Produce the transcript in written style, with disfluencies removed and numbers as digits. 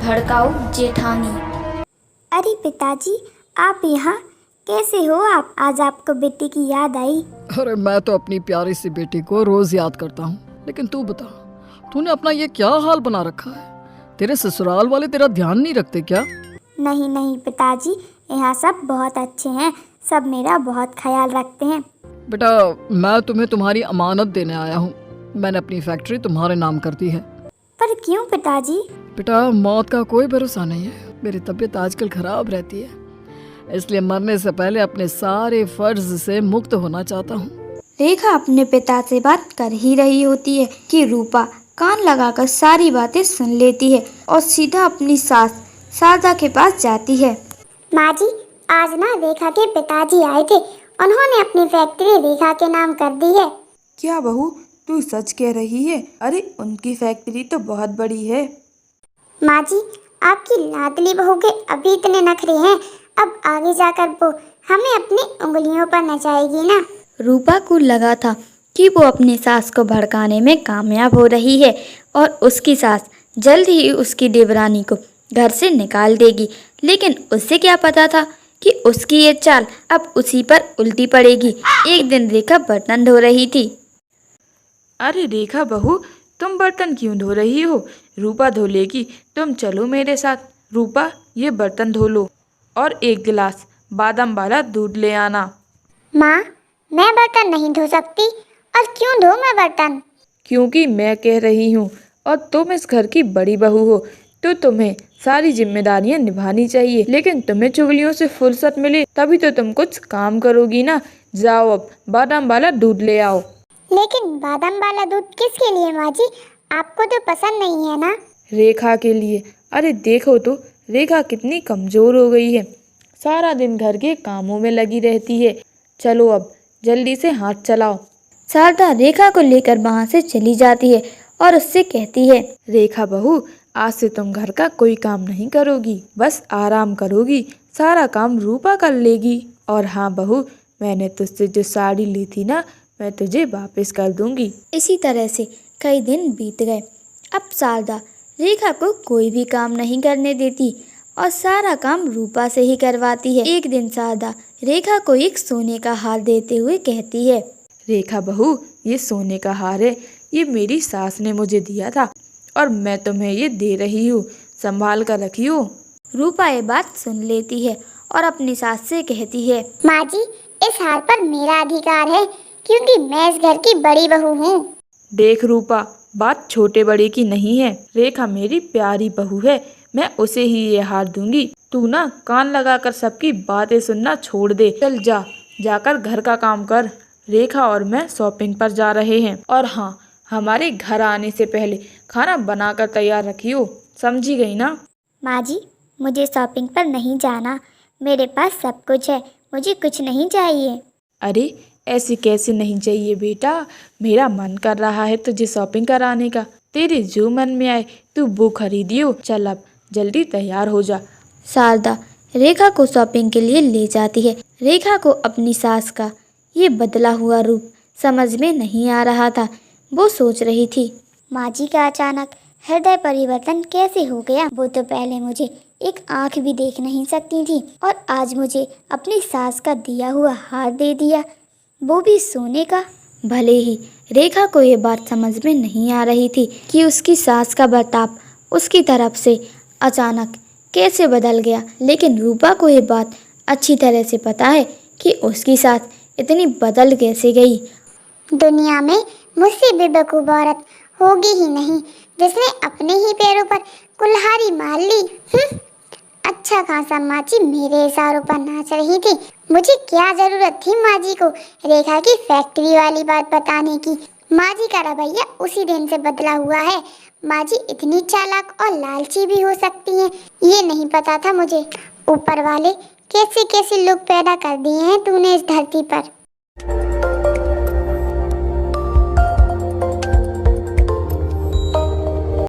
भड़काऊ जेठानी। अरे पिताजी, आप यहाँ कैसे हो? आप आज आपको बेटी की याद आई? अरे मैं तो अपनी प्यारी सी बेटी को रोज याद करता हूँ, लेकिन तू बता, तूने अपना ये क्या हाल बना रखा है? तेरे ससुराल वाले तेरा ध्यान नहीं रखते क्या? नहीं नहीं पिताजी, यहाँ सब बहुत अच्छे हैं, सब मेरा बहुत ख्याल रखते हैं। बेटा, मैं तुम्हें तुम्हारी अमानत देने आया हूँ। मैंने अपनी फैक्ट्री तुम्हारे नाम कर दी है। पर क्यों पिताजी? बेटा, मौत का कोई भरोसा नहीं है। मेरी तबीयत आजकल खराब रहती है, इसलिए मरने से पहले अपने सारे फर्ज से मुक्त होना चाहता हूँ। रेखा अपने पिता से बात कर ही रही होती है कि रूपा कान लगाकर सारी बातें सुन लेती है और सीधा अपनी सास शारदा के पास जाती है। माँ जी, आज ना रेखा के पिताजी आए थे, उन्होंने अपनी फैक्ट्री रेखा के नाम कर दी है। क्या बहू, तू सच कह रही है? अरे उनकी फैक्ट्री तो बहुत बड़ी है। माँ जी, आपकी लाडली बहू के अभी इतने नखरे हैं, अब आगे जाकर वो हमें अपनी उंगलियों पर नचाएगी ना। रूपा को लगा था कि वो अपनी सास को भड़काने में कामयाब हो रही है और उसकी सास जल्द ही उसकी देवरानी को घर से निकाल देगी, लेकिन उसे क्या पता था कि उसकी ये चाल अब उसी पर उल्टी पड़ेगी। एक दिन रेखा बर्तन धो रही थी। अरे रेखा बहू, तुम बर्तन क्यों धो रही हो? रूपा धो लेगी, तुम चलो मेरे साथ। रूपा, ये बर्तन धो लो और एक गिलास बादाम वाला दूध ले आना। माँ, मैं बर्तन नहीं धो सकती। और क्यों धो मैं बर्तन? क्योंकि मैं कह रही हूँ और तुम इस घर की बड़ी बहू हो, तो तुम्हें सारी जिम्मेदारियां निभानी चाहिए। लेकिन तुम्हें चुगलियों से फुर्सत मिले तभी तो तुम कुछ काम करोगी ना। जाओ अब बादाम वाला दूध ले आओ। लेकिन बादाम वाला दूध किसके लिए माँ जी? आपको तो पसंद नहीं है ना? रेखा के लिए। अरे देखो तो, रेखा कितनी कमजोर हो गई है, सारा दिन घर के कामों में लगी रहती है। चलो अब जल्दी से हाथ चलाओ। शारदा रेखा को लेकर वहाँ से चली जाती है और उससे कहती है, रेखा बहू, आज से तुम घर का कोई काम नहीं करोगी, बस आराम करोगी। सारा काम रूपा कर लेगी। और हाँ बहू, मैंने तुझसे जो साड़ी ली थी ना, मैं तुझे वापस कर दूंगी। इसी तरह से कई दिन बीत गए। अब शारदा रेखा को कोई भी काम नहीं करने देती और सारा काम रूपा से ही करवाती है। एक दिन शारदा रेखा को एक सोने का हार देते हुए कहती है, रेखा बहू, ये सोने का हार है, ये मेरी सास ने मुझे दिया था और मैं तुम्हें ये दे रही हूँ, संभाल कर रखियो। रूपा ये बात सुन लेती है और अपनी सास से कहती है, माँ जी, इस हार पर मेरा अधिकार है, क्योंकि मैं इस घर की बड़ी बहू हूँ। देख रूपा, बात छोटे बड़े की नहीं है। रेखा मेरी प्यारी बहू है, मैं उसे ही ये हार दूंगी। तू ना कान लगाकर सबकी बातें सुनना छोड़ दे। चल जाकर घर का काम कर। रेखा और मैं शॉपिंग पर जा रहे हैं। और हाँ, हमारे घर आने से पहले खाना बनाकर तैयार रखियो, समझी गई ना? माँ जी, मुझे शॉपिंग पर नहीं जाना, मेरे पास सब कुछ है, मुझे कुछ नहीं चाहिए। अरे ऐसे कैसे नहीं चाहिए बेटा, मेरा मन कर रहा है तुझे शॉपिंग कराने का। तेरे जो मन में आए तू वो खरीदियो। चल अब जल्दी तैयार हो जा। शारदा रेखा को शॉपिंग के लिए ले जाती है। रेखा को अपनी सास का ये बदला हुआ रूप समझ में नहीं आ रहा था। वो सोच रही थी, माँ जी का अचानक हृदय परिवर्तन कैसे हो गया? वो तो पहले मुझे एक आँख भी देख नहीं सकती थी और आज मुझे अपनी सास का दिया हुआ हार दे दिया, वो भी सोने का। भले ही रेखा को ये बात समझ में नहीं आ रही थी कि उसकी सास का बर्ताव उसकी तरफ से अचानक कैसे बदल गया, लेकिन रूपा को ये बात अच्छी तरह से पता है कि उसकी सास इतनी बदल कैसे गई। दुनिया में मुझसे बेवकूफ औरत होगी ही नहीं जिसने अपने ही पैरों पर कुल्हाड़ी मार ली। अच्छा खासा माँ जी मेरे इशारों पर नाच रही थी। मुझे क्या जरूरत थी माँ जी को रेखा की फैक्ट्री वाली बात बताने की? माँ जी का रवैया उसी दिन से बदला हुआ है। माँ जी इतनी चालाक और लालची भी हो सकती हैं, ये नहीं पता था मुझे। ऊपर वाले कैसे कैसे लोग पैदा कर दिए हैं तूने इस धरती पर।